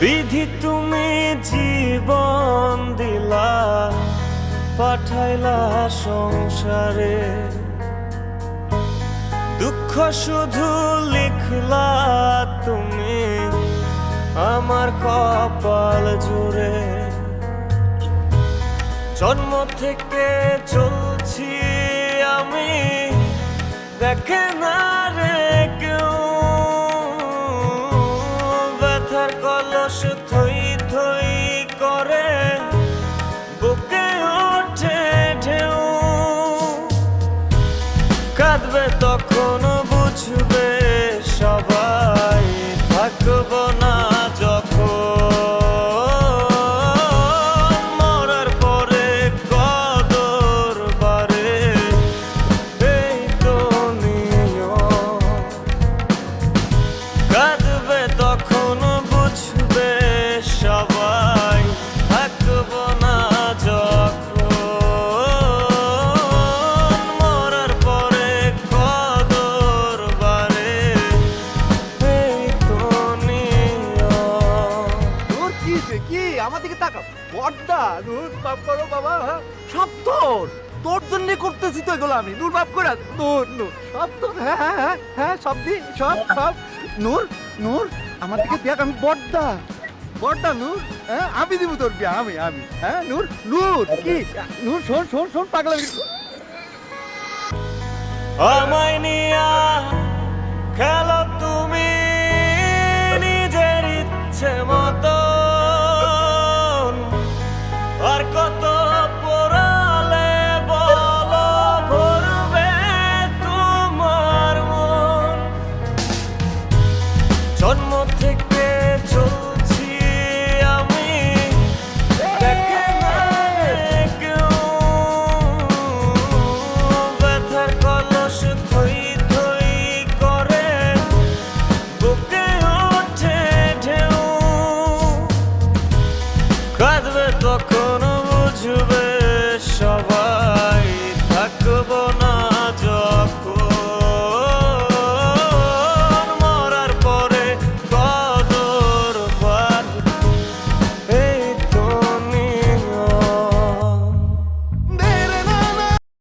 বিধি তুমি জীবন দিলা, পাঠাইলা সংসারে, দুঃখ শুধু লিখলা তুমি আমার কপাল জুড়ে। জন্ম থেকে চলছি আমি, দেখে না রে কেউ, ব্যথার কলস থই থই করে বুকে ওঠে ঢেউ। কাঁদবে তখন বুঝবে সবাই, থাকবো না যখন মরার পরে কদর বারে, এই তো নিয়ম। কাঁদবে তখন বুঝবে সবাই, থাকবো না যখন মরার পরে কদর বারে, এই তো নিয়ম। তোর কি কি আমার দিকে তাকাও বড়দা, নূর মাফ করো বাবা, সব তোর তোর জন্য করতেছি তো এগুলো আমি। নূর মাফ করে, নূর নূর সব তোর। হ্যাঁ হ্যাঁ হ্যাঁ হ্যাঁ সব দি সব সব। নূর নূর আমার দিকে দেখ, আমি বড়দা বড়দা নূর। হ্যাঁ আমি দিব তোর বিয়া, আমি আমি হ্যাঁ নূর নূর কি নূর, শোন শোন শোন পাগলা আমায় নিয়া